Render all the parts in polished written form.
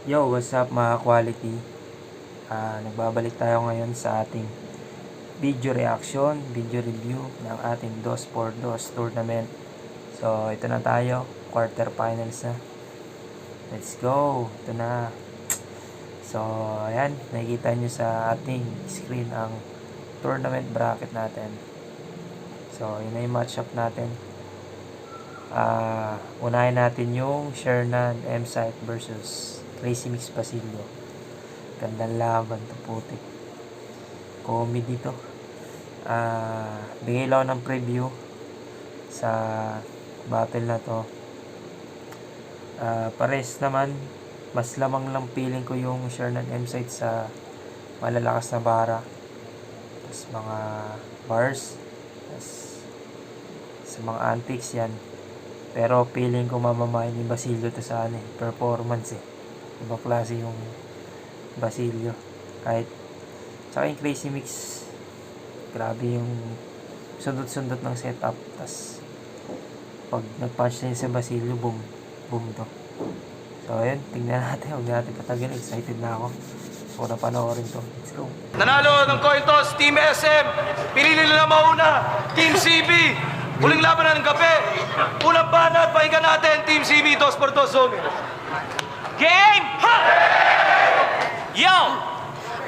Yo, what's up mga quality? Nagbabalik tayo ngayon sa ating video reaction, video review ng ating 2x2 tournament. So, ito na tayo, quarter finals na. Let's go! Ito na. So, ayan, nakikita nyo sa ating screen ang tournament bracket natin. So, yun na yung matchup natin. Unahin natin yung Shernan M-Site versus Crazy Mix Basilio. Gandang laban to, putik. Comedy to. Bigay lang ng preview sa battle na to. Pares naman, mas lamang lang feeling ko yung Shernan M-Site sa malalakas na bara. Tapos mga bars. Tapos sa mga antics yan. Pero feeling ko mamamahin ni Basilio to sa performance eh. Ibang klase yung Basilio. Kahit tsaka yung Crazy Mix, grabe yung sundot-sundot ng setup. Tas pag nag-punch na yun sa Basilio, boom to. So ayun, tingnan natin. Huwag natin patagalin. Excited na ako. So na panoorin to. Let's go. Nanalo ng coin toss, Team SM. Pinili nila mauna, Team CB. Huling laban ng gabi. Unang banat, pahinga natin, Team CB, toss for toss zone. Game! Ha! Yo!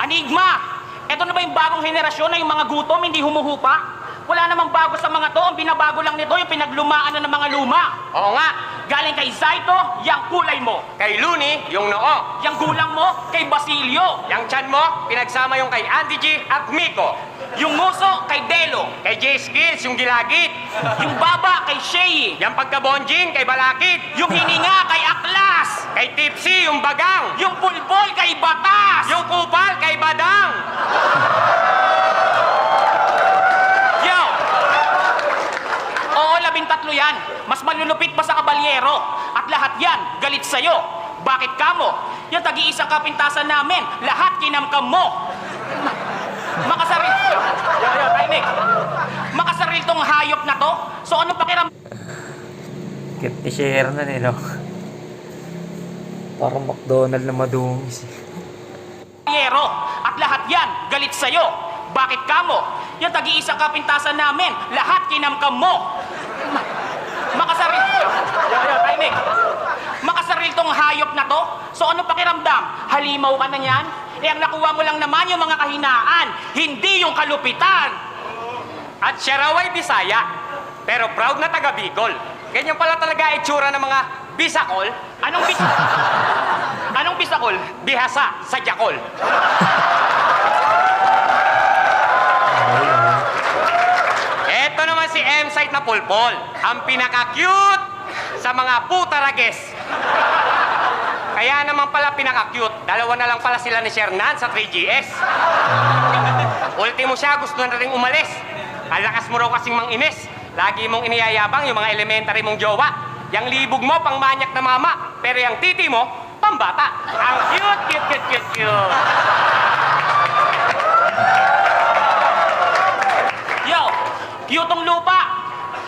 Enigma! Ito na ba yung bagong henerasyon na yung mga gutom hindi humuhupa? Wala namang bago sa mga to. Ang binabago lang nito yung pinaglumaan na ng mga luma. Oo nga. Galing kay Zaito, yang kulay mo. Kay Looney, yung noo. Yang gulang mo, kay Basilio. Yang tiyan mo, pinagsama yung kay Andy G at Miko. Yung nguso, kay Delo. Kay J Skills, yung gilagid. Yung baba, kay Shay. Yang pagkabonjing, kay Balakid. Yung hininga, kay Aklas. Kay Tipsy, yung bagang. Yung pulbol, kay Batas. Yung kupal, kay Badang. Yo! Oo, 13 yan. Mas malulupit pa sa kabalyero. At lahat yan, galit sa'yo. Bakit kamo? Yung tagi-isang kapintasan namin, lahat kinamkam mo. Makasaril... Yo, timing. Makasaril tong hayop na to. So ano pakiram... Kit ni Shernan eh, no? Parang McDonald na madungis eh. Yero, at lahat yan, galit sa'yo. Bakit kamo? Yung tagi-isang kapintasan namin, lahat kinamkam mo. Makasaril... Yo, timing. Makasaril tong hayop na to. So ano pakiramdam? Halimaw ka na yan? Eh ang nakuha mo lang naman yung mga kahinaan, hindi yung kalupitan. At siya raw ay Bisaya. Pero proud na taga Bicol. Ganyan pala talaga itsura ng mga Bisakol. Anong bisakol? Bihasa sa Jakol. Eto naman si M-Site na pulpol. Ang pinaka-cute sa mga putarages. Kaya naman pala pinaka-cute. Dalawa na lang pala sila ni Shernan sa 3GS. Ultimo siya, gusto na rin umalis. Ang lakas mo raw kasing manginis. Lagi mong iniyayabang yung mga elementary mong jowa. Yang libog mo, pang manyak na mama. Pero yung titi mo, pambata. Ang cute. Yo, cute tong lupa.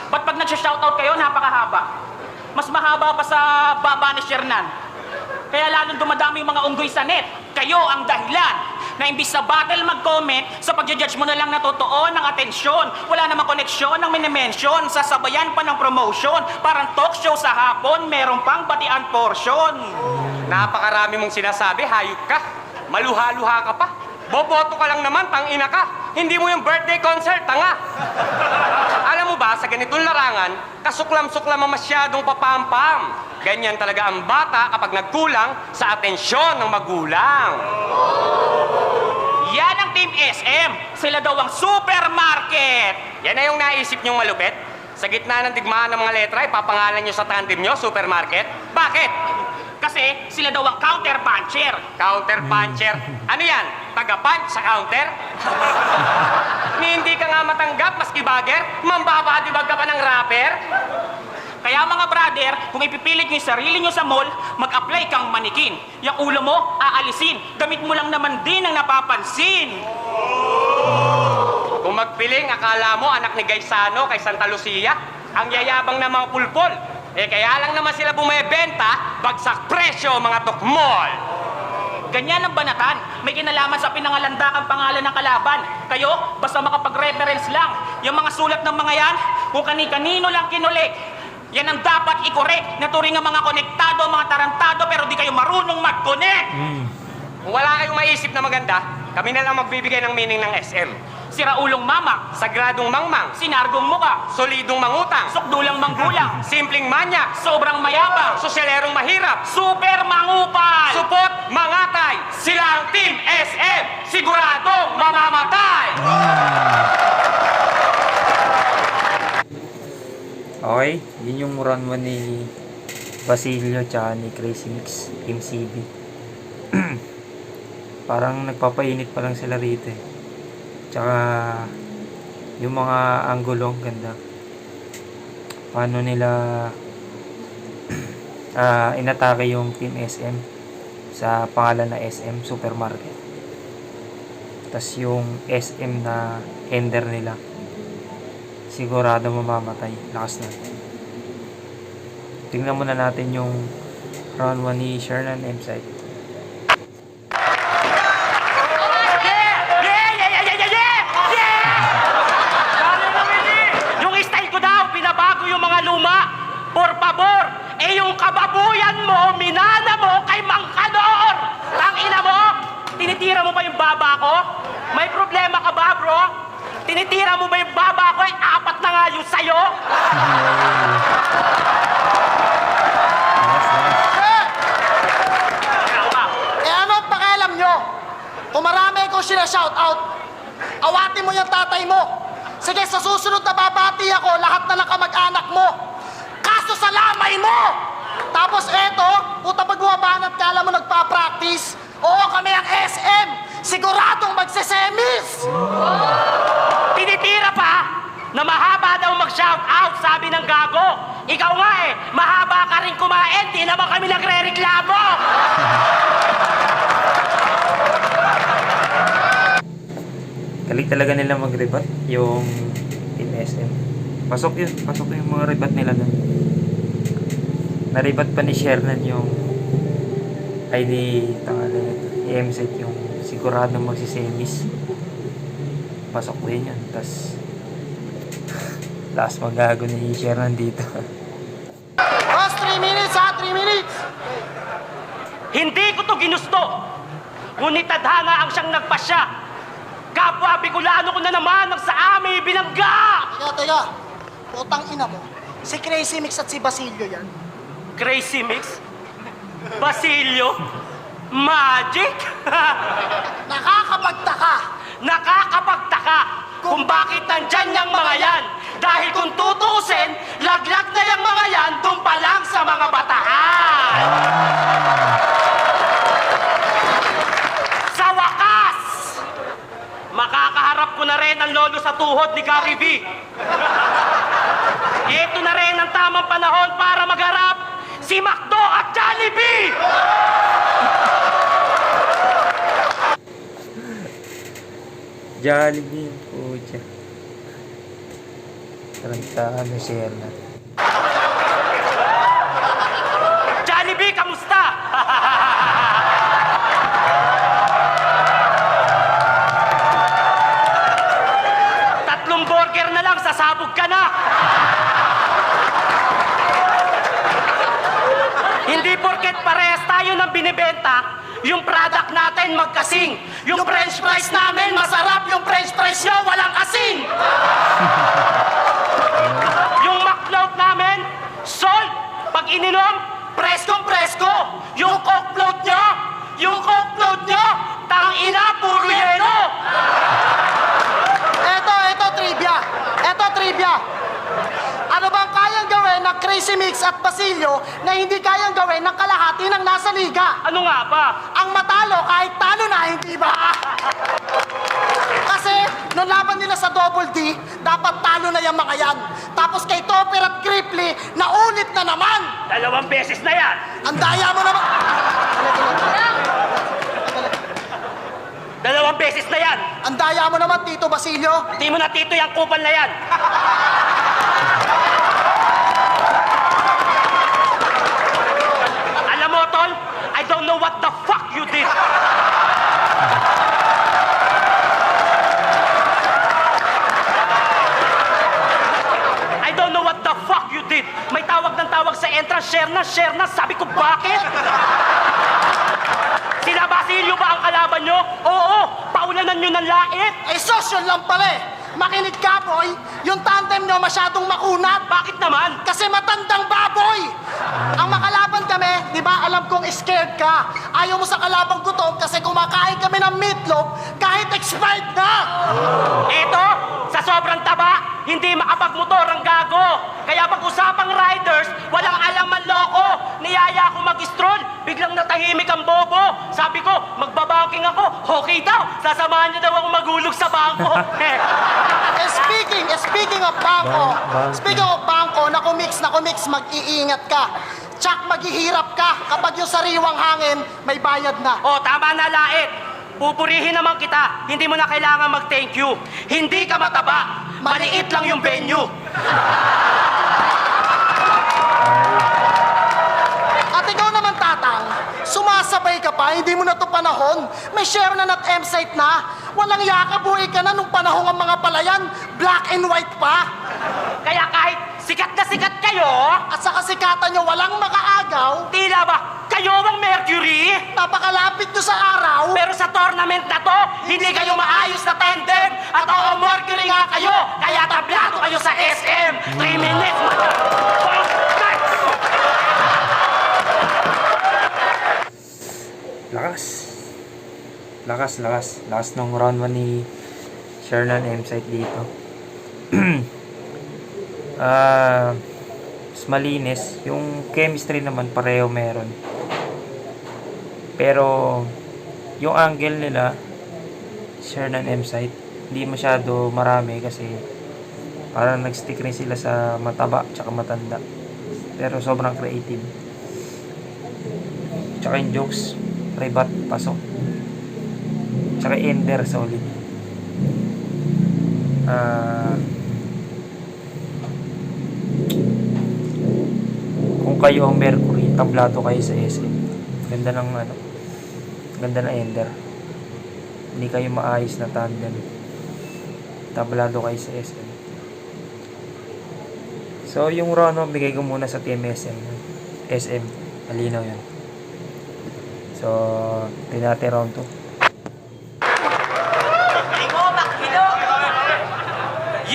Ba't pag nag-shoutout kayo, napakahaba? Mas mahaba pa sa baba ni Shernan. Kaya lalong dumadami yung mga unggoy sa net. Kayo ang dahilan na imbis sa battle mag-comment, sa pag-judge mo na lang na totoo ng atensyon. Wala namang koneksyon ng minimension. Sasabayan pa ng promotion. Parang talk show sa hapon, meron pang batian portion. Napakarami mong sinasabi, hayop ka. Maluha-luha ka pa. Boboto ka lang naman, tangina ka. Hindi mo yung birthday concert, tanga. Alam mo ba, sa ganitong larangan, kasuklam-suklam ang masyadong papampam. Ganyan talaga ang bata kapag nagkulang sa atensyon ng magulang. Yan ang Team SM. Sila daw ang supermarket. Yan na yung naisip niyong malupit. Sa gitna ng digmaan ng mga letra, ipapangalan niyo sa tandem niyo, supermarket. Bakit? Kasi sila daw ang counter puncher. Counter puncher. Ano yan? Taga-punch sa counter? Ni hindi ka nga matanggap, maski bagger? Mambabadibag ka pa ng rapper? Kaya mga brother, kung ipipilit nyo yung sarili nyo sa mall, mag-apply kang manikin. Yung ulo mo, aalisin. Gamit mo lang naman din ang napapansin. Kung magpiling, akala mo anak ni Gaisano kay Santa Lucia, ang yayabang na mga pulpol. Eh kaya lang naman sila bumebenta, bagsak presyo mga tukmol. Ganyan ang banatan. May kinalaman sa pinangalandakang pangalan ng kalaban. Kayo, basta makapag-reference lang. Yung mga sulat ng mga yan, kung kani-kanino lang kinulik. Yan ang dapat i-correct. Naturing ang mga konektado, mga tarantado, pero di kayo marunong mag-connect. Kung wala kayong maisip na maganda, kami na lang magbibigay ng meaning ng SM. Siraulong mama, Sagradong mangmang, sinargong muka, solidong mangutang, sukdulang manggulang, simpleng manyak, sobrang mayabang, sosyalerong mahirap, super mangupal. supot, mangatay, sila ang Team SM, siguradong mamamatay! Okay, yun yung run 1 ni Basilio tsaka ni Crazy Mix, Team CB. Parang nagpapainit pa lang sila rito eh. Tsaka yung mga anggulong ganda. Paano nila inatake yung Team SM sa pangalan na SM Supermarket. Tas yung SM na ender nila, sigurado mamamatay. Lakas na. Tingnan muna natin yung round 1 ni Shernan M-Site. Yung style ko daw, pinabago yung mga luma. Por favor, yung kababuyan mo, minana mo kay Mangkanor. Tangina mo, tinitira mo ba yung baba ko? May problema ka ba, bro? Tinitira mo ba yung baba ko? Apat na nga yung sayo. Ano ang pakialam nyo? Kung marami akong sinashoutout, awatin mo yung tatay mo. Sige, sa susunod na babati ako, lahat na ng kamag-anak mo. Kaso sa lamay mo! Tapos eto, puta pag bumabanat ka, alam mo nagpa-practice. Oo, kami ang SM. Siguradong magsesemis. Tinitira pa na mahaba daw mag-shoutout, sabi ng gago. Ikaw nga mahaba ka rin kumain, di naman kami nagre-reklamo. Galing talaga nila mag-rebut yung Team SM. Pasok yung mga rebut nila doon. Na-rebut pa ni Shernan yung ID ni M-Site yung sigurado magsisemis. Pasok din yun. Tas last magago ni Shernan dito. Boss, 3 minutes ha, 3 minutes. Hindi ko to ginusto. Ngunit tadhana ang siyang nagpasya. Kapwa Bicolano ko na naman ang sa amin binangga. Teka. Putang ina mo. Si Crazy Mix at si Basilio yan. Crazy Mix? Basilio? Magic? Nakakapagtaka kung bakit nandyan yung mga yan. Dahil kung tutuusin, laglag na yung mga yan doon pa lang sa mga bataan. Sa wakas, makakaharap ko na rin ang lolo sa tuhod ni Gary V. Ito na rin ang tamang panahon para magharap si Macdo at Jollibee! Jollibee po siya. Tarantahan na Shernan. Jollibee, kamusta? Tatlong burger na lang, sasabog ka na. Hindi porket parehas tayo ng binibenta, yung product natin magkasing. Yung french fries namin masarap, yung french fries nyo walang asin. Yung McFloat namin, salt. Pag ininom, preskong presko. Yung Coke float nyo, tangina, puro yelo. Eto trivia. Ano bang kayang gawin ng Crazy Mix at Basilio na hindi kayang gawin ng kalahati ng nasa liga? Ano nga ba? Ang matalo kahit talo na, hindi ba? Kasi nung laban nila sa Double D, dapat talo na yung mga yan. Tapos kay Topper at Cripply, naulit na naman. 2 beses na yan. Ang daya mo naman. 2 beses na yan. Ang daya mo naman, Tito Basilio. Hindi mo na tito yung kupal na yan. Alam mo, Tol, I don't know what the fuck you did. grounded. May tawag ng tawag sa entrance, share na. Sabi ko, bakit? Sila Basilio ba ang kalaban nyo? Oo, paulanan nyo ng lait. Eh, social lang pala eh. Makinig ka, boy. Yung tandem nyo masyadong makunat. Bakit naman? Kasi matandang baboy! Ang makalaban kami, di ba alam kong scared ka. Ayaw mo sa kalabang gutom kasi kumakain kami ng meatloaf kahit expired na! Eto, sa sobrang taba, hindi makapagmotor ang gago. Kaya pag usapang riders, walang alam man loko. Niyaya ako mag-stroll, biglang natahimik ang bobo. Sabi ko, magbabanking ako. Okay daw, sasamahan niyo daw ako magulog sa bangko. Speaking of bangko, na kumix, mag-iingat ka. Tsak, maghihirap ka kapag yung sariwang hangin, may bayad na. Oh, tama na lait. Pupurihin naman kita. Hindi mo na kailangan mag-thank you. Hindi ka mataba. Maliit lang yung venue. At ikaw naman, Tatang, sumasabay ka pa, hindi mo na to panahon. May share na at M-site na. Walang yaka, buhay ka na nung panahon ang mga palayan, black and white pa. Kaya kahit sikat na sikat kayo, At sa kasikatan nyo, walang makaagaw. tila ba kayo ang Mercury? Napakalapit nyo sa araw. Pero sa tournament na to, hindi kayo maayos na tandem. At oo, Mercury nga kayo. Kaya tablado kayo sa SM. 3 minutes. Lakas nung round 1 ni Shernan M-site dito. Mas malinis. Yung chemistry naman pareho meron. Pero yung angle nila, Shernan M-site, hindi masyado marami kasi parang nag-stick rin sila sa mataba tsaka matanda. Pero sobrang creative. Tsaka yung jokes, rebat, pasok. Tsaka ender, solid. Kung kayo ang Mercury, tablado kayo sa SM. Ganda ng ganda ng ender. Hindi kayo maayos na tandem. Tablado kayo sa SM. So, yung Rono, bigay ko muna sa Team SM. Malinaw yan. So, tinate round 2.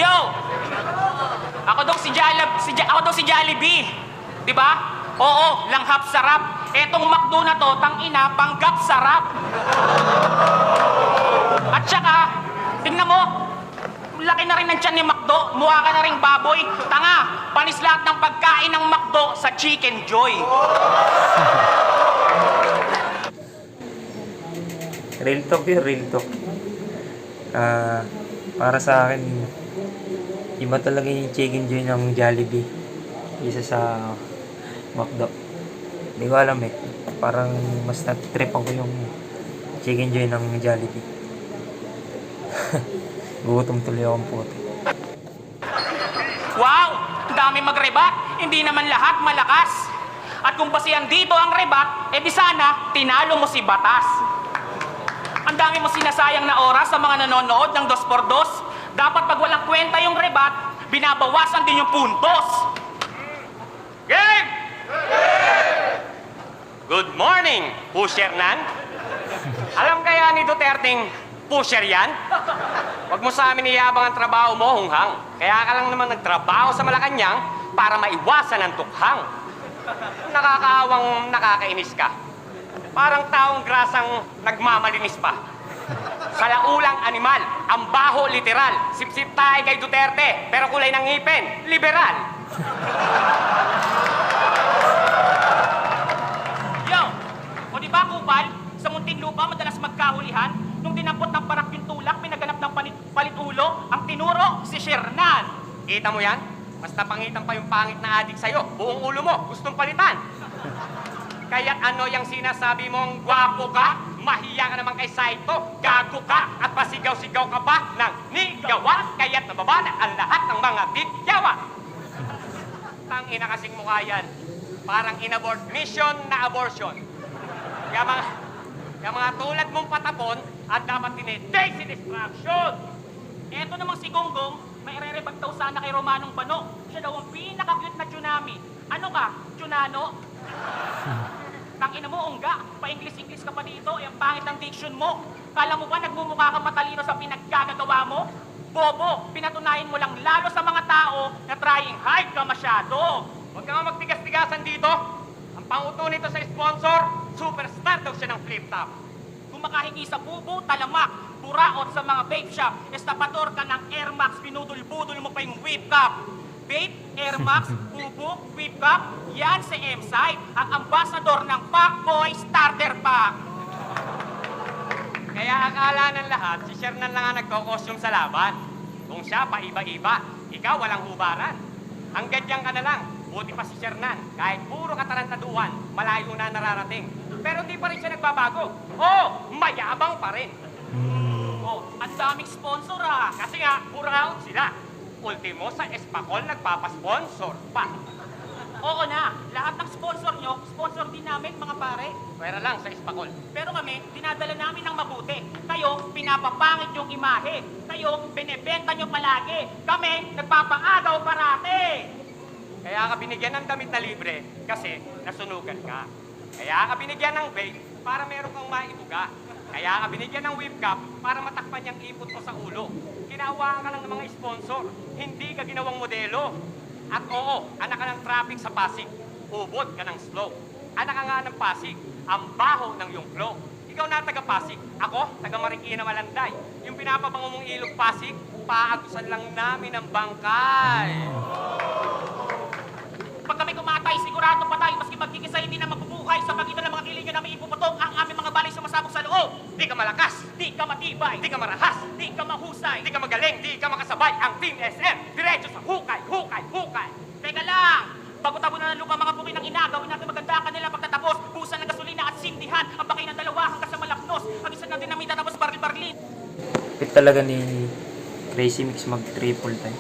Yo! Ako daw si Jollibee. Di ba? Oo, langhap sarap. Etong McDo na to, tangina, panggap sarap. At saka, tingnan mo, laki na rin ng tiyan ni McDo, mukha ka na rin baboy. Tanga, panis lahat ng pagkain ng McDo sa Chicken Joy. Real talk yun, real talk. Para sa akin, iba talaga yung chicken joy ng Jollibee. Isa sa McDo. Hindi ko alam eh. Parang mas nag-tripan ko yung chicken joy ng Jollibee. Gutom tuloy akong puti. Wow! Ang dami mag-rebat. Hindi naman lahat malakas. At kung basihan dito ang rebat, di sana tinalo mo si Batas. Ang dami mo sinasayang na oras sa mga nanonood ng 2x2. Dapat pag walang kwenta yung rebat, binabawasan din yung puntos. Game! Good morning, pusher nan. Alam kaya ni Duterteng pusher yan? Huwag mo sa amin iyabang ang trabaho mo, hunghang. Kaya ka lang naman nagtrabaho sa Malacanang para maiwasan ang tukhang. Nakakaawang nakakainis ka. Parang taong grasang nagmamalinis pa. Salaulang animal, ang baho literal. Sip-sip tayo kay Duterte, pero kulay ng ngipin, liberal. Yo! O di ba, Kupal? Sa Muntinlupa, madalas magkahulihan. Nung dinampot ng parak yung tulak, pinaganap ng palit-ulo, ang tinuro, si Shernan. Kita mo yan? Mas napangitan pa yung pangit na adik sa'yo. Buong ulo mo, gustong palitan. Kaya't ano yung sinasabi mong gwapo ka? Mahiya ka naman kay Saito, gago ka, at pasigaw-sigaw ka pa ng nigawan. Kaya't nababa na ang lahat ng mga tigyawan. Tangina kasing mukha yan. Parang in-abort mission na abortion. Kaya mga tulad mong patapon, at dapat tinitake si distraction. Eto namang si Gonggong, may irerebag daw sana kay Romanong Bano. Siya daw ang pinaka-cute na tsunami. Ano ka? Tsunano? Tangina mo, ungga. Pa-English-English ka pa dito. Eh, ang pangit ng diction mo. Kala mo ba nagmumukha ka matalino sa pinaggagawa mo? Bobo, pinatunayan mo lang lalo sa mga tao na trying hard ka masyado. Huwag ka nga magtigas-tigasan dito. Ang panguto nito sa sponsor, superstar daw siya ng flip top. Kung makahingi sa bubo, talamak, buraot sa mga vape shop, estapador ka ng Air Max, pinudul-budul mo pa yung whip cup. Vape, Air Max, bubo, whip cup, yan si M-Site, ang ambasador ng Pacboy Starter Pack. Kaya akala ng lahat, si Shernan lang ang nagko-costume sa laban. Kung siya, paiba-iba. Ikaw, walang hubaran. Ang gadyang ka na lang. Buti pa si Shernan. Kahit puro katarantaduhan, malayo na nararating. Pero hindi pa rin siya nagbabago. Oo, mayabang pa rin. Oh, ang daming sponsor ah. Kasi nga, puro nga out sila. Ultimo sa Espacol nagpapasponsor pa. Oo na, lahat ng sponsor nyo, sponsor din namin mga pare. Pwera lang sa Espacol. Pero kami, dinadala namin ng mabuti. Kayo, pinapapangit yung imahe. Kayo, binebenta nyo palagi. Kami, nagpapaagaw parate. Kaya ka binigyan ng damit na libre kasi nasunugan ka. Kaya ka binigyan ng vape para meron kang maibuga. Kaya ka binigyan ng whip cup para matakpan yung ipot mo sa ulo. Kinawaan ka lang ng mga sponsor, hindi ka ginawang modelo. At oo, anak ka ng traffic sa Pasig, ubod ka ng slow. Anak ka nga ng Pasig, ang baho ng yung flow. Ikaw na taga Pasig, ako taga Marikina Malanday. Yung pinapabango mong ilog Pasig, paagusan lang namin ang bangkay. Pag kami kumatay, sigurado patay. Maski magkikisa, hindi na mabubuhay. Sa pagitan ng mga kiligyo na may ipuputok, ang aming mga balay sumasabog sa loob. Di ka malakas, Di ka matibay, di ka marahas, di ka mahusay. di ka magaling, di ka makasabay. Ang Team SM, diretso sa hukay, hukay, hukay. Teka lang! Pagkutabo na ng lupa mga pukin ng ina, gawin natin maganda kanila pagtatapos. Busan ng gasolina at sindihan. Ang bakay ng dalawa hanggang sa malapnos. Ang isa ng dinamita tapos baril-barlin. Pit talaga ni Crazy Mix mag triple time.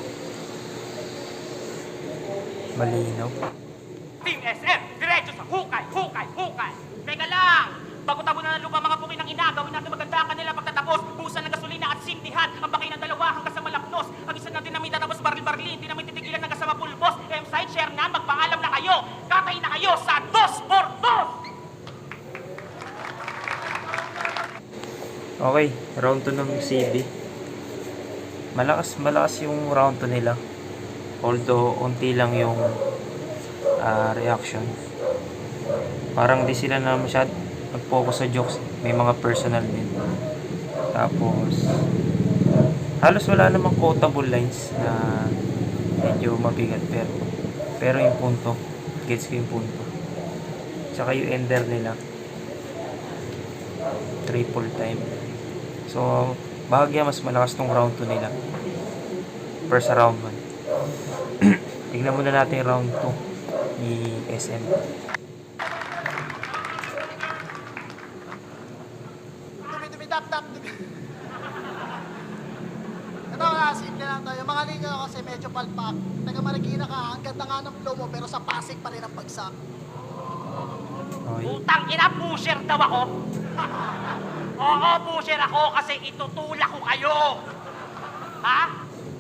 Malinaw. Team SM, diretso sa hukay, hukay, hukay. Teka lang! Pagkutabo na ng lupa mga pukin ng ina, gawin natin maganda kanila pagtatapos. Busan ng gasolina at sindihan. Ang bakay ng dalawa hanggang sa malapnos. Ang isa ng dinamita tapos baril-barlin. Di namin titigilan hanggang sa mapulbos. M-Site, Shernan, magpaalam na kayo. Katay na kayo sa 2x2. Okay, round 2 ng CB. Malakas yung round 2 nila. Although, unti lang yung reaction. Parang di sila na masyad nag-focus sa jokes. May mga personal din. Tapos, halos wala namang quotable lines na medyo mabigat. Pero yung punto, gets ko yung punto. Tsaka yung ender nila. Triple time. So, bahagya mas malakas tong round 2 nila. First round 1. Tignan muna natin yung round 2 ni SM. Dumi-dumi-dap-dap. Ito nga, simple lang to. Yung mga linya kasi medyo palpak. Taga Marikina ka, ang ganda nga ng flow mo, pero sa Pasig pa rin ang bagsak. Okay. Utang ina, pusher daw ako. Oo, pusher ako kasi itutulak ko kayo. Ha?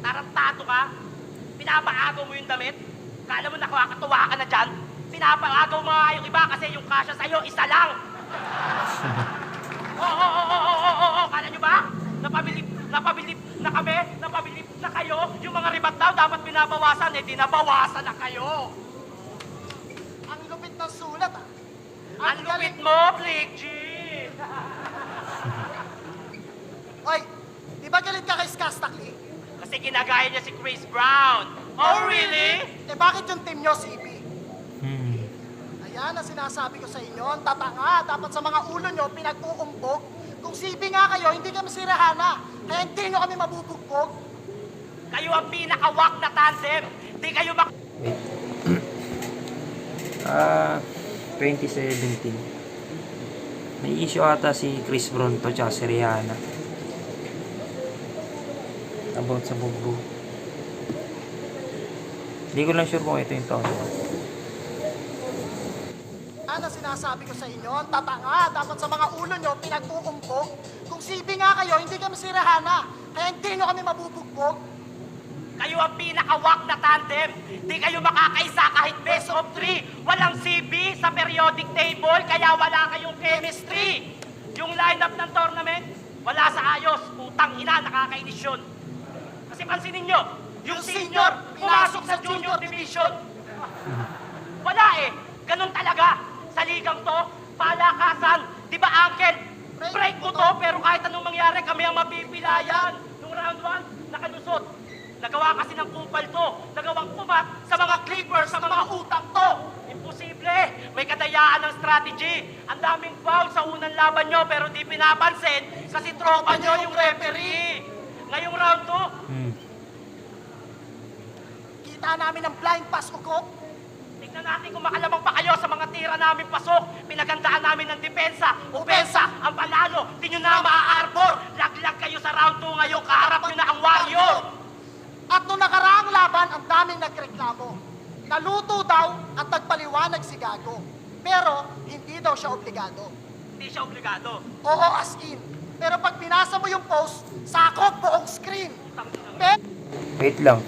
Tarantado ka? Pinapaagaw mo yung damit? Kala mo nakakatuwa ka na dyan? Pinapaagaw mo nga yung iba kasi yung kasya sa'yo, isa lang. Oo. Kala nyo ba? Napabilib na kami, napabilib na kayo. Yung mga ribat daw dapat binabawasan, eh di nabawasan na kayo. Ang lupit ng sulat, ah. Ang lupit mo, Blake G. Oy, di ba galit ka kay Skastakli? Kasi ginagaya niya si Chris Brown. Oh, really? Eh bakit yung team nyo, CB? Hmm. Ayan ang sinasabi ko sa inyo, ang tatanga. Dapat sa mga ulo nyo, pinag-uumbog. Kung CB nga kayo, hindi kami sirahana. Kaya hindi nyo kami mabubugbog. Kayo ang pinaka-wak na tandem. Di kayo Wait. 2017. May issue ata si Chris Bronto tsaka si Rihanna. About sa bugbog. Hindi ko lang sure kung ito yung taon. Ano sinasabi ko sa inyo, ang tatanga. Dapat sa mga ulo nyo, pinag-uumbog. Kung CB nga kayo, hindi kami sirahana. Kaya hindi nyo kami mabubugbog. Kayo ang pinakawak na tandem. Di kayo makakaisa kahit best of 3. Walang CB sa periodic table, kaya wala kayong chemistry. Yung lineup ng tournament, wala sa ayos. Putang ina, nakakainis yun. Kasi pansinin nyo, yung senior, pumasok sa junior division. Wala eh. Ganun talaga. Sa ligang to, palakasan. Di ba, Uncle? Break mo to, pero kahit anong mangyari, kami ang mapipilayan. Nung round 1, nakalusot. Nagawa kasi ng kupal to. Nagawang kumat sa mga clippers, sa mga utak to. Imposible. May kadayaan ng strategy. Ang daming foul sa unang laban nyo, pero di pinapansin kasi tropa nyo yung referee. Ngayong round 2, Kita namin ang blind pass, Ukok. tignan natin kung makalamang pa kayo sa mga tira namin pasok. Pinagandaan namin ng depensa. Opensa, ang panalo. Di nyo na maa-arbor. Laglag kayo sa round 2 ngayon. Kaharap nyo na ang warrior. At nung nakaraang laban, ang daming nagreklamo. Naluto daw at nagpaliwanag si Gago. Pero hindi daw siya obligado. Hindi siya obligado. Oo, as in. Pero pag binasa mo yung post, sakop buong screen. Pero Wait lang.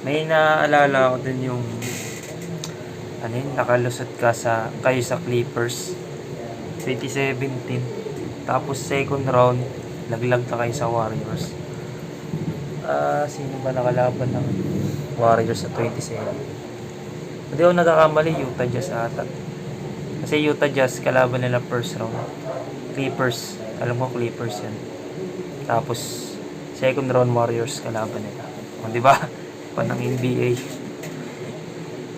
May naalala ko dun yung nakalusot kayo sa Clippers 2017. Tapos second round, laglag na kayo sa Warriors. Sino ba nakalaban ng Warriors sa 27? Hindi ako nagkakamali, Utah Jazz ata. Kasi Utah Jazz, kalaban nila first round. Clippers, alam ko Clippers yan. Tapos, second round Warriors, kalaban nila. O, di ba? Panang NBA.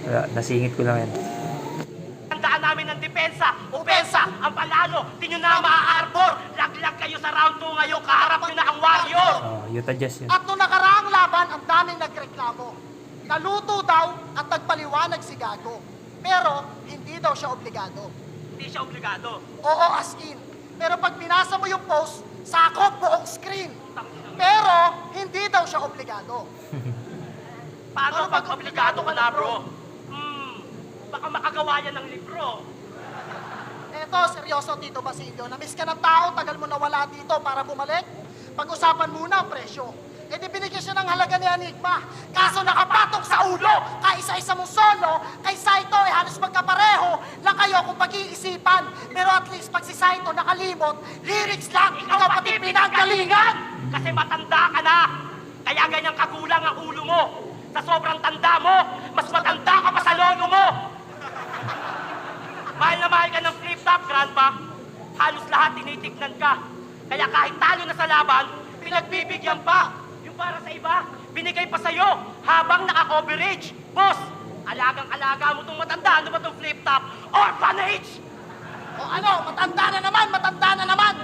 Wala, nasingit ko lang yan. Tandaan namin ng depensa. Opensa, ang panalo. Di nyo na maa-arbor. Laglag kayo sa round 2 ngayon. Kaharap nyo na ang warrior. Utah Jazz yun. at nung nakaraang laban, ang daming nagreklamo. Naluto daw at nagpaliwanag si Gago. Pero hindi daw siya obligado. Hindi siya obligado. Oo, as in. Pero pag binasa mo yung post, sakop buong screen. Pero hindi daw siya obligado. Paano pag obligado ka na, bro? Baka makagawa yan ng libro. Eto, seryoso, Tito Basilio. Namiss ka ng tao, tagal mo nawala dito para bumalik. Pag-usapan muna ang presyo. E di binigyan siya ng halaga ni Enigma. Kaso nakapatok sa ulo. Kaisa-isa mong solo, kay Saito eh halos magkapareho lang kayo kung pag-iisipan. Pero at least pag si Saito nakalimot, lyrics lang, ikaw pati pinanggalingan. Kasi matanda ka na. Kaya ganyang kagulang ang ulo mo. Sa sobrang tanda mo, mas matanda ka pa sa lolo mo. Mahal na mahal ka ng flip-top, grandpa. Halos lahat tinitignan ka. Kaya kahit talo na sa laban, pinagbibigyan pa. Yung para sa iba, binigay pa sa'yo habang naka-coverage. Boss, alagang-alaga mo tong matanda. Ano ba tong flip-top? Orphanage! O ano, matanda na naman.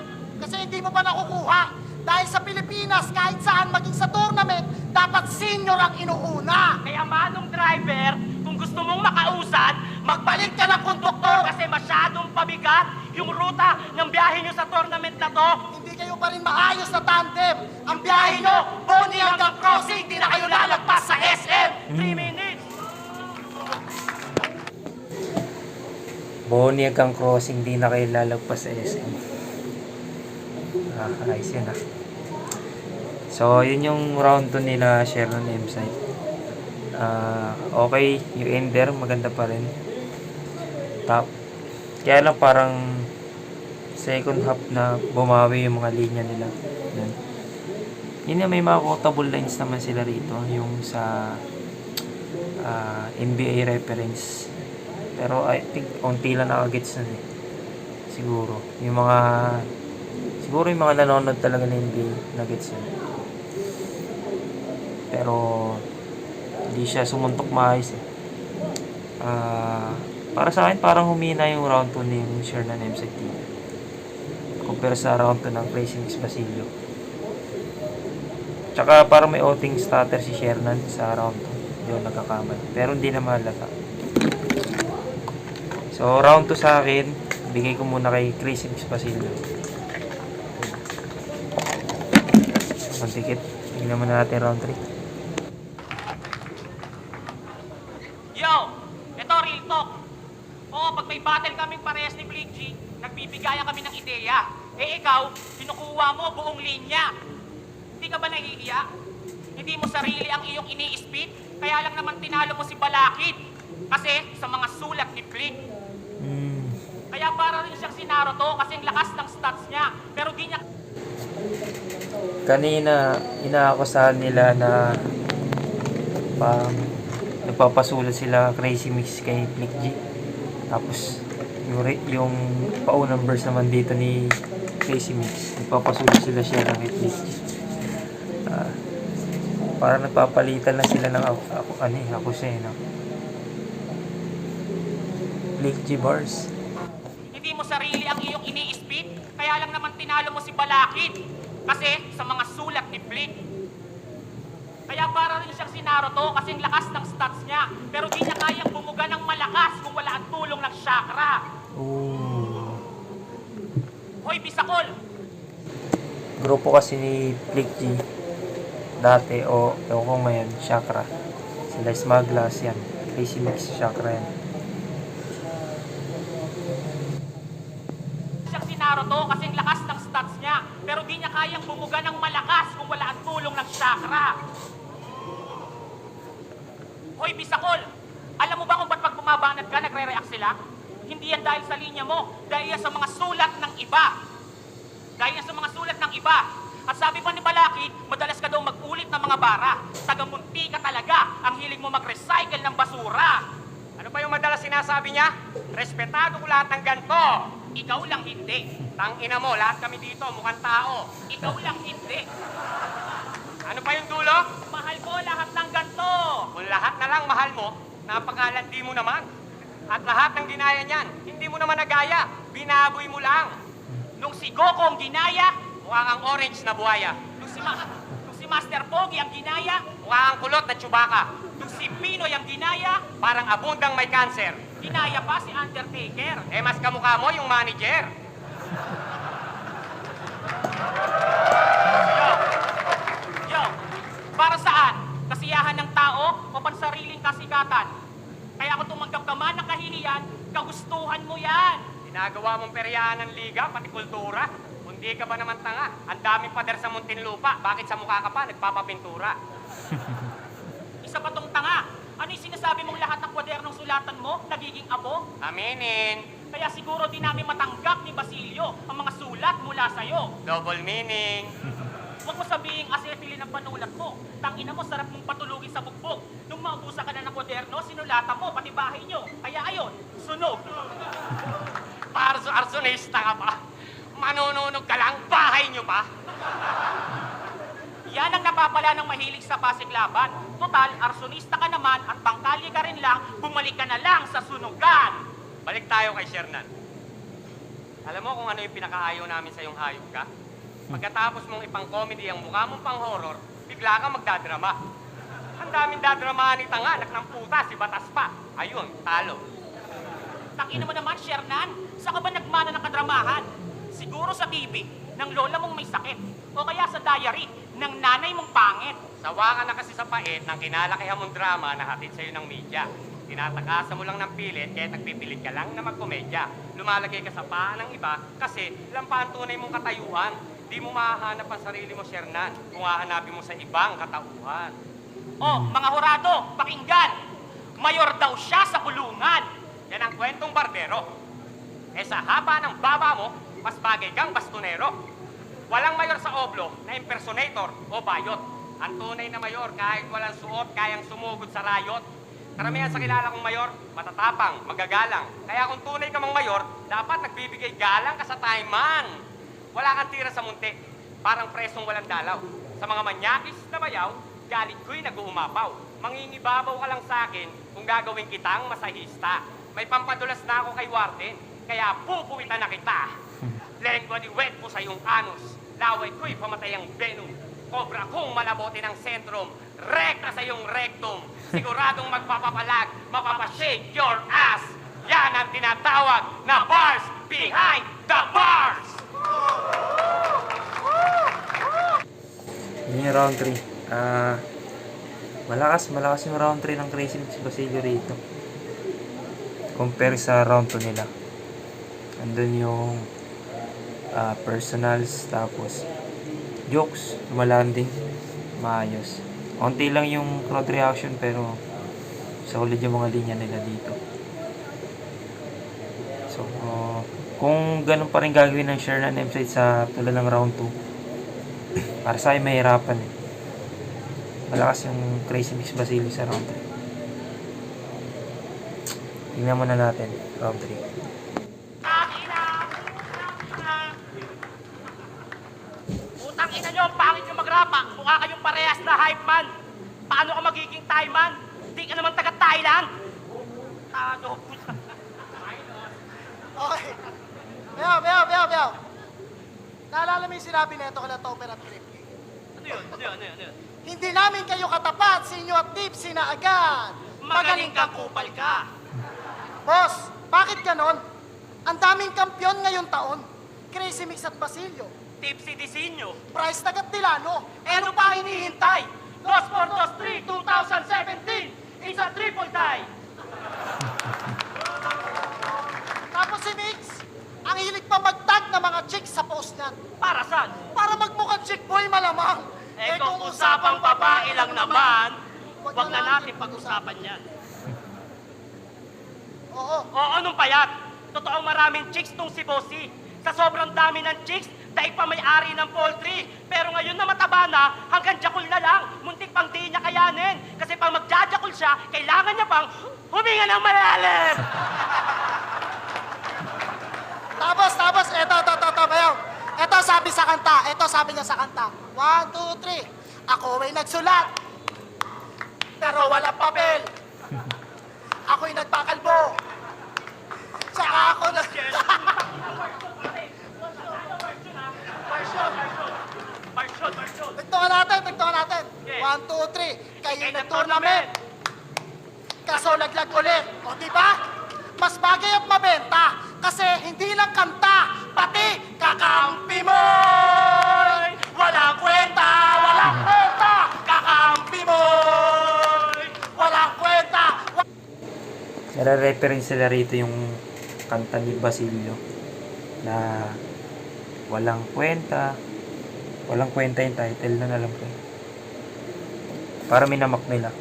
Kasi hindi mo pa nakukuha. Dahil sa Pilipinas, kahit saan maging sa tournament, dapat senior ang inuuna. Kaya manong driver, kung gusto mong makausad, magbalik ka ng konduktor kasi masyadong pabigat yung ruta ng biyahe nyo sa tournament na to. Hindi kayo pa rin maayos na tandem. Ang biyahe nyo, Boni hanggang Crossing, di na kayo lalagpas sa SM. 3 minutes. Boni hanggang Crossing, di na kayo lalagpas sa SM. Ayos yun ah. So, yun yung round 2 nila Sherman M-Site. Okay, yung ender, maganda pa rin. Kaya lang parang second half na bumawi yung mga linya nila. Yun yung may mga quotable lines naman sila rito. Yung sa NBA reference. Pero I think konti lang nakagets nun eh. Siguro. Yung mga nanonood talaga ng NBA nagets yun. Pero hindi siya sumuntok maayos eh. Para sa akin parang humina yung round 2 ni Sherman M-Site compare sa round 2 ng Crazy Mix Basilio. Tsaka parang may outing starter si Sherman sa round 2. Hindi ako nagkakamali. Pero hindi na malata. So round 2 sa akin, bigay ko muna kay Crazy Mix Basilio. Pagdikit, tingnan muna natin round 3. Yo, ito real talk. Oo, pag may battle kaming parehas ni Blake G, nagbibigayan kami ng ideya. Eh ikaw, kinukuha mo buong linya. Hindi ka ba nahihiya? Hindi mo sarili ang iyong ini-speed, kaya lang naman tinalo mo si Balakid. Kasi sa mga sulat ni Flick. Kaya para rin siyang si Naruto kasi ang lakas ng stats niya. Pero di niya... Kanina, inaakusahan nila na nagpapasulat sila Crazy Mix kay Flick G. Tapos, yung paunang verse naman dito ni Crazy Mix, nagpapasulat sila siya kay Flick G. Parang nagpapalitan lang sila ng ako siya, no? Flick G bars. Hindi mo sarili ang iyong ini-speed, kaya lang naman tinalo mo si Balakid. Kasi sa mga sulat ni Flick. Kaya para rin siyang si Naruto kasi ang lakas ng stats niya. Pero di niya kayang bumuga ng malakas kung wala ang tulong ng chakra. Hoy, Bisakol! Grupo kasi ni Flick G dati o ewan ko ngayon, Chakra. Sila Smaglas yan. Crazy Mix, Chakra yan. Siyang si Naruto kasi ang lakas ng stats niya. Pero di niya kayang bumuga ng malakas kung wala ang tulong ng chakra. Hoy, Bisakol! Alam mo ba kung ba't pag bumabanat ka, nagre-react sila? Hindi yan dahil sa linya mo, dahil yan sa mga sulat ng iba. Dahil yan sa mga sulat ng iba. At sabi pa ni Balakid, madalas ka daw mag-ulit ng mga bara. Tagamunti ka talaga, ang hilig mo mag-recycle ng basura. Ano pa yung madalas sinasabi niya? Respetado ko lahat ng ganito. Ikaw lang hindi. Tangina mo, lahat kami dito, mukhang tao. Ikaw lang hindi. Ano pa yung dulo? Mahal ko lahat ng ganto. Kung lahat na lang mahal mo, napakalandi mo naman. At lahat ng ginaya niyan, hindi mo naman nagaya. Binaboy mo lang. Nung si Goku ang ginaya, Mukha kang orange na buhaya. nung si Master Pogi ang ginaya, Mukha kang kulot na Chewbacca. nung si Pinoy ang ginaya, Parang abundang may cancer. ginaya pa si Undertaker. Eh, mas kamukha mo yung manager. Yo, para saan? Kasiyahan ng tao o pansariling kasikatan? Kaya kung tumanggap ka man ng kahihiyan, kagustuhan mo yan. Ginagawa mong peryahan ng liga, pati kultura. Hindi ka ba naman tanga? Ang daming pader sa Muntinlupa. Bakit sa mukha ka pa nagpapapintura? Isa pa tong tanga. Ano yung sinasabi mong lahat ng kwadernong sulatan mo nagiging abo? Aminin. Kaya siguro di namin matanggap ni Basilio ang mga sulat mula sa'yo. Double meaning. Huwag mo sabihin acetylene ang panulat mo. Tangina mo, sarap mong patulugin sa bugbog. Nung maubusan ka na ng kwaderno, sinulatan mo, pati bahay nyo. Kaya ayon, sunog. Arsonista ka pa. Manununog ka lang, bahay nyo pa. Yan ang napapala ng mahilig sa pasiglaban. Total, arsonista ka naman at bangkali ka rin lang, bumalik ka na lang sa sunugan. Balik tayo kay Shernan. Alam mo kung ano yung pinakaayaw namin sa yung hayop ka? Pagkatapos mong ipang-comedy ang mukha mong pang-horror, bigla kang magdadrama. Ang daming dadramahan ni tanga, anak ng puta, si Batas pa. Ayun, talo. Takina mo naman, Shernan. Saan ka ba nagmana ng kadramahan? Siguro sa bibi ng lola mong may sakit. O kaya sa diary ng nanay mong pangit. Sawa ka na kasi sa pait ng kinalakihan mong drama na hatid sa'yo ng media. Tinatakasan mo lang ng pilit kaya nagpipilit ka lang na magkomedya. Lumalagay ka sa paa ng iba kasi lampa ang tunay mong katayuan. Di mo mahahanap ang sarili mo, Shernan, kung hahanapin mo sa ibang katauhan. Oh, mga hurado, pakinggan. Mayor daw siya sa kulungan. Yan ang kwentong barbero. Eh sa haba ng baba mo, mas bagay kang bastonero. Walang mayor sa Oblo na impersonator o bayot. Ang tunay na mayor, kahit walang suot, kayang sumugod sa rayot. Karamihan sa kilala kong mayor, matatapang, magagalang. Kaya kung tunay ka mang mayor, dapat nagbibigay galang ka sa taiman. Wala kang tira sa munti, parang presong walang dalaw. Sa mga manyakis na bayaw, galit ko'y nag-uumapaw. Mangingibabaw ka lang sa akin kung gagawin kitang masahista. May pampadulas na ako kay Warden, kaya pupuwitan na kita. Lengwa ni wet po sa iyong anus. Laway ko'y pamatay ang venom. Cobra kong malabote ng sentrum. Rekta sa iyong rectum. Siguradong magpapapalag, mapapashake your ass. Yan ang tinatawag na bars behind the bars! Yun yung round 3. Malakas yung round 3 ng Crazy Mix Basilio rito. Compare sa round 2 nila. Andun yung personals, tapos jokes, lumalanding, maayos. Konti lang yung crowd reaction pero solid yung mga linya nila dito. So, kung ganun pa rin gagawin ng Shernan M-Side sa tulad ng round 2, para sa akin mahirapan eh. Malakas yung Crazy Mix Basilio sa round 3. Tingnan muna natin, round 3. Utang ina nyo, pangit yung magrapa. Mukha kayong parehas na hype man. Paano ka magiging Thai man? Di ka naman taga Thailand. Tago. Okay. Beyaw. Naalala mo yung sinabi na ito kala Topper at Kripke? Ano yun? Hindi namin kayo katapat, sinyo at tipsy na agad. Magaling kang kupal ka. Boss, bakit ganon? Ang daming kampyon ngayong taon. Crazy Mix at Basilio. Tipsy Disinyo. Price tagat Tilano. Eh ano pa hinihintay? Dos for Dos 3, 2017. It's a triple tie. Tapos si Mix, ang hilig pa magtag ng mga chicks sa post niyan. Para saan? Para magmukhang chick boy malamang. Eh kung usapang babae lang naman, wag na natin pag-usapan yan. Oo. Oo, anong payat? Totoong maraming chicks tong si Bossy. Sa sobrang dami ng chicks, daig pa may-ari ng poultry. Pero ngayon na mataba na, hanggang jakul na lang. Muntik pang di niya kayanin. Kasi pag magjajakul siya, kailangan niya pang huminga ng malalim. Tapos, eto, bayaw. Eto sabi sa kanta, eto sabi niya sa kanta. 1, 2, 3. Ako ay nagsulat, pero wala papel. Ako'y nagpakalbo. Tsaka ako nag... Marshall. Tagtungan natin. 1, 2, 3. Kayo nag-tournament. Kaso laglag ulit. O diba? Mas bagay at mabenta. Kasi hindi lang kanta, pati kakampi mo. Walang kwenta. Kakampi mo. Walang kwenta. Nare-reference sila rito yung kanta ni Basilio na walang kwenta yung title na alam ko. Para minamak nila.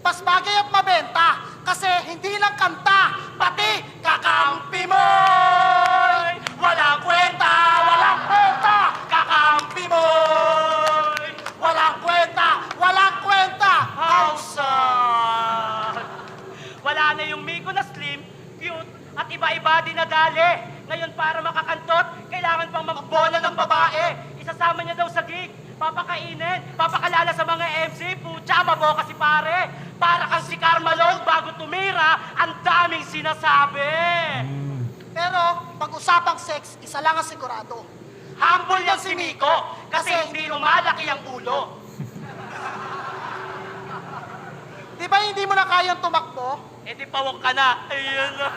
Mas bagay at mabenta. Kasi hindi lang kanta, pati kakampi mo. Walang kwenta. Kakampi mo. Walang kwenta. Hausan! Wala na yung Miko na slim, cute, at iba-iba din na dali. Ngayon para makakantot, kailangan pang magbola ng babae. Isasama niya daw sa gig, papakainin, papakalala sa mga MC, putya, maboka si pare. Para kang si Carmalone bago tumira, ang daming sinasabi. Pero pag-usapang sex, isa lang ang sigurado. Humble yan si Miko, kasi hindi lumalaki ang ulo. Di ba hindi mo na kayang tumakbo? Eh di pawak ka na. Ayun na.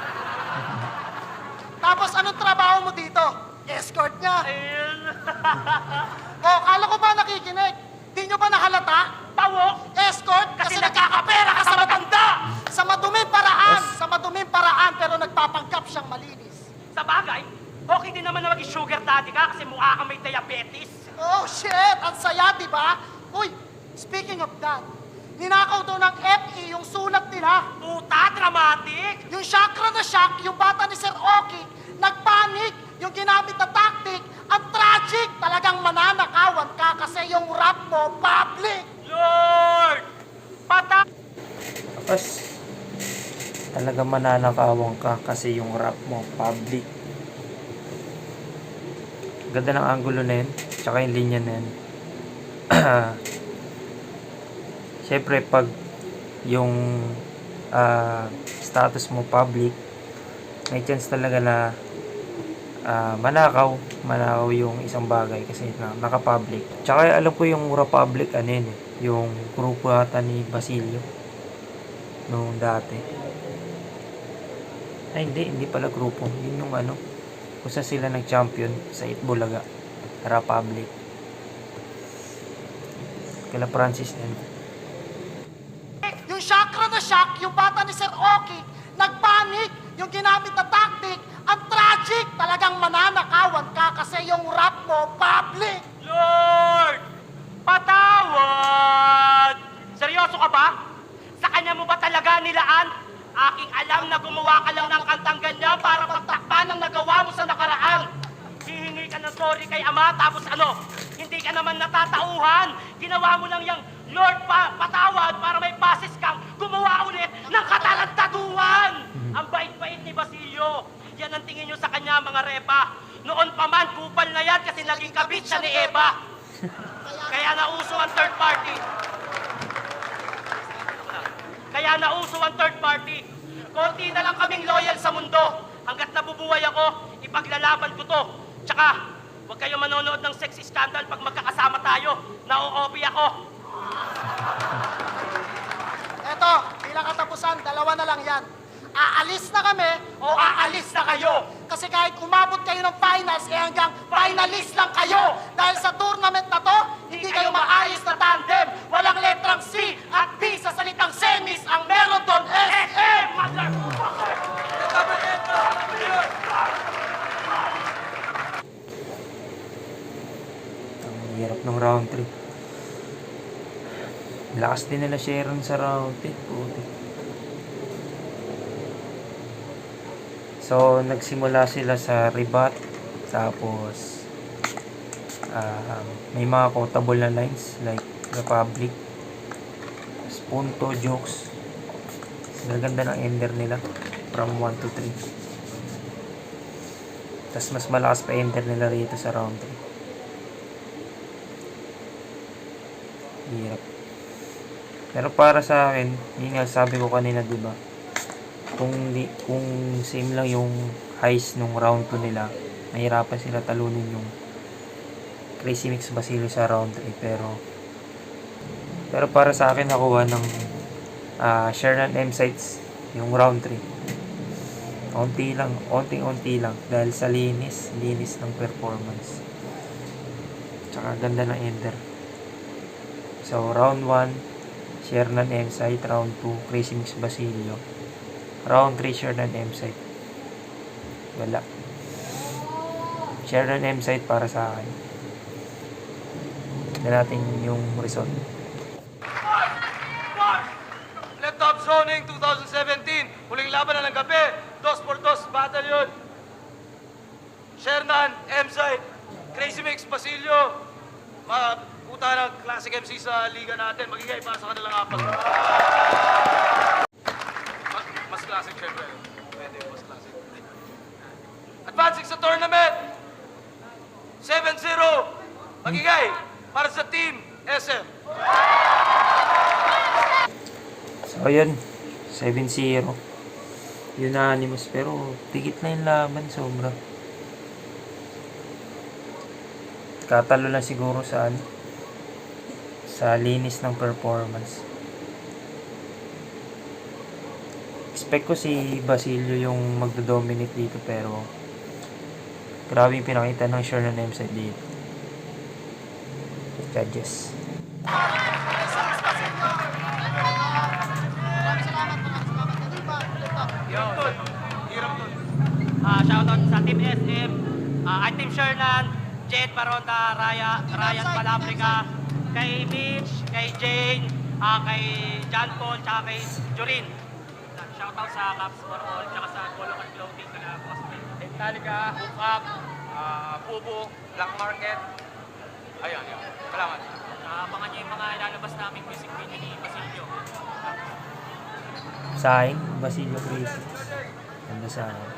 Tapos anong trabaho mo dito? Escort niya. Ayun. O, kala ko ba nakikinig? Di nyo ba nahalata? Pawok. Escort? Kasi nagkakapera ka sa matanda! Sa maduming paraan, pero nagpapanggap siyang malinis. Sa bagay, okay din naman na maging sugar daddy ka kasi mukha kang may diabetes. Oh, shit! Ang saya, di ba? Uy, speaking of that, ninakaw daw ng FE yung sulat nila. Puta, dramatic. Yung chakra na shock, yung bata ni Sir Oki, nagpanik, yung ginamit na tactic, ang tragic, talagang mananakawan ka kasi yung rap mo, public. Lord! Tapos, talagang mananakawang ka kasi yung rap mo, public. Ganda ng angulo na yun, tsaka yung linya na yun. Siyempre, pag yung status mo public, may chance talaga na manakaw yung isang bagay kasi naka-public. Tsaka alam ko yung Mura Public, ano yun eh, yung grupo ata ni Basilio noong dati. Ay, hindi pala grupo. Yun yung ano, kung saan sila nag-champion sa Itbulaga, Republic. Kila Francis and Yung chakra na shock, yung bata ni Sir Oki, nagpanik, yung ginamit na tactic, ang tragic, talagang mananakawan ka kasi yung rap mo, public. Lord! Patawad! pa? Sa kanya mo ba talaga nilaan? Aking alam na gumawa ka lang ng kantang ganyan para pagtakpan ang nagawa mo sa nakaraan. Hihingi ka ng sorry kay Ama, tapos ano? Hindi ka naman natatauhan. Ginawa mo lang yung Lord patawad para may pasis kang gumawa ulit ng katarantaduhan. Ang bait-bait ni Basilio. Yan ang tingin nyo sa kanya, mga repa. Noon pa man, kupal na yan kasi naging kabit siya ni Eva. Kaya nauso ang third party. Konti na lang kaming loyal sa mundo. Hanggat nabubuhay ako, ipaglalaban ko to. Tsaka, huwag kayo manonood ng sex scandal pag magkakasama tayo. Na-OOP ako. Eto, bilang katapusan, dalawa na lang yan. Aalis na kami o aalis na kayo. Kasi kahit umabot kayo ng finals, hanggang finalist lang kayo. Dahil sa tournament na to, hindi kayo maayos na tandem. Walang letrang C at B sa salitang semis. Ang meron doon, SM! Ang hirap ng round 3. Lakas din nila Sharon sa round 3. Puti. So, nagsimula sila sa rebat. Tapos, may mga quotable na lines like Republic. Tapos, punto, jokes. Gaganda ng ender nila. From 1 to 3. Tapos, mas malakas pa ender nila rito sa round 3. Hirap. Pero para sa akin, yun nga sabi ko kanina, diba? Kung same lang yung highs nung round 2 nila, mahirapan sila talunin yung Crazy Mix Basilio sa round 3. Pero para sa akin, nakuha ng share ng M-Sites yung round 3. Onting-onti lang dahil sa linis ng performance. Tsaka ganda ng ender. So round 1, share ng M-Site. Round 2, Crazy Mix Basilio. Round 3, share ng M-Site. Wala. Share ng M-Site para sa akin. Tignan natin yung result. Left top zoning 2017. Huling laban na ng gabi. 2x2 battalion. Shernan, M-Site, Crazy Mix, Basilio. Puta ng classic MC sa liga natin. Magigay para sa kanilang apat. Mas classic syempre. Pwede mas classic. Advancing sa tournament. 7-0. Magigay para sa team SM. So ayun, 7-0. Unanimous pero tigit na yung laban, sobra. Katalo lang siguro sa linis ng performance. Expect ko si Basilio yung magdo-dominate dito pero grabe yung pinakita ng share ng M-Site dito. Judges. Shoutout sa Team SM, Team Shernan, Jet Baronda, Ryan Palabrica, kay Mitch, kay Jane, kay John Paul, tsaka kay Jorin. Shoutout sa Caps for All, tsaka sa Colocan Clothing, kaya Cosplay. Metallica, Hook Up, Bubo, Black Market. Ayun. Salamat. Abangan niyo yung mga ilalabas namin music video ni Basilio. Sa akin, Basilio Crazy. Ganda sa akin.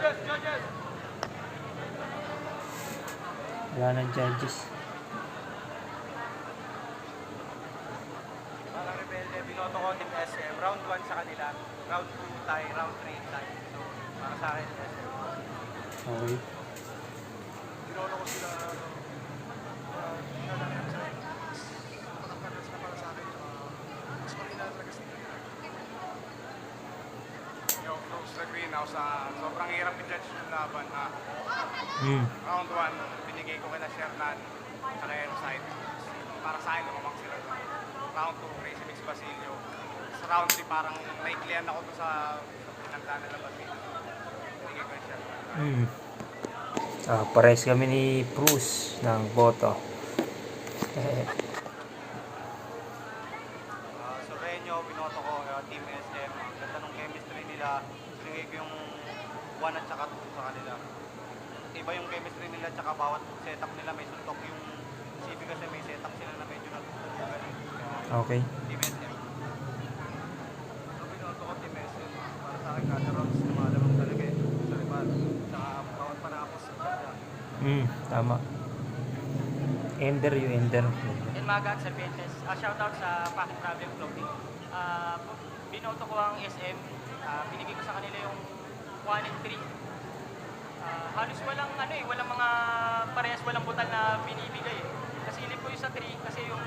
Judges. Wala ng judges. Parang rebelde, binoto ko Team SM. Round 1 sa kanila, round 2 tie, round 3 tie. So, para sa akin, SM. Okay. Binoto ko sila, mas mahina talaga sila. Yo, close the greenhouse. Sobrang hirap i-judge yung laban. Round 1, binigay ko kina Shernan sa M-Site. Para sa akin, lumamang sila. Round 2, Crazy Mix Basilio. Sa round 3, parang naiklian ako doon sa pinagdaan nila Basilio. Binigay ko yung Shernan. Pares kami ni Bruce ng boto. Sorreño, binoto ko, Team SM. Ang ganda ng chemistry nila. Sinigay ko yung 1 at saka 2 sa kanila. Iba yung chemistry nila tsaka bawat setup nila may suntok. Yung CB kasi may setup sila na medyo natutugan. Okay. Team SM. So, binoto ko Team SM. Para sa akin, kada rounds lumalabang talaga eh. Sa rival. Tsaka bawat panapos. Ganda. Tama. Ender yung ender. And Magat sa Betes. Shoutout sa Pocket Problem Clothing. Binoto ko ang SM. Binigay ko sa kanila yung 1 and 3. Halos walang walang mga parehas walang butal na binibigay eh. Nasilip ko yung sa 3 kasi yung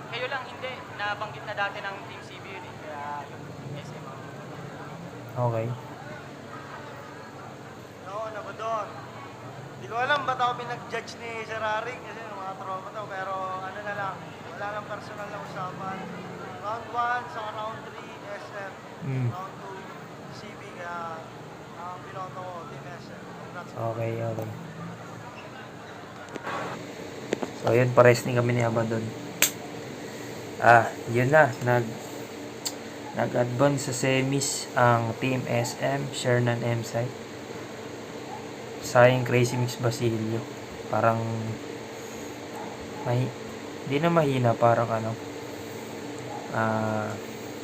kayo lang hindi nabanggit na dati ng Team CB yun eh. Kaya yung SM ang Okay. Oo, ano ba doon? Hindi ko alam ba't ako pinag-judge ni Sir Arik kasi mga tropa to. Pero ano na lang, wala lang personal na usapan. Round 1 sa round 3, SM. Round 2, CB. Kaya ang binoto ko, Team SM. Congrats. Okay. So, yun, pares din kami ni Abaddon. Yun na. Nag-advance sa semis ang Team SM, Shernan M-Site. Sayang Crazy Mix Basilio. Parang, di na mahina, parang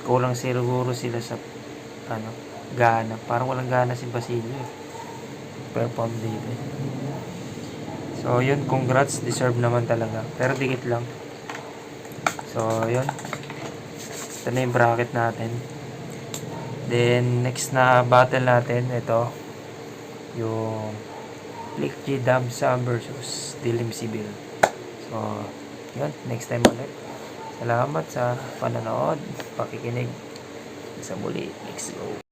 kulang siguro sila sa, gana. Parang walang gana si Basilio eh. Perform dito. So, yun, congrats. Deserve naman talaga. Pero dikit lang. So, yun. Ito na yung bracket natin. Then, next na battle natin, ito. Yung Click G Dub Sam versus Dilim Sibil. So, yun. Next time ulit. Salamat sa pananood, pakikinig. Sa muli. Let's go.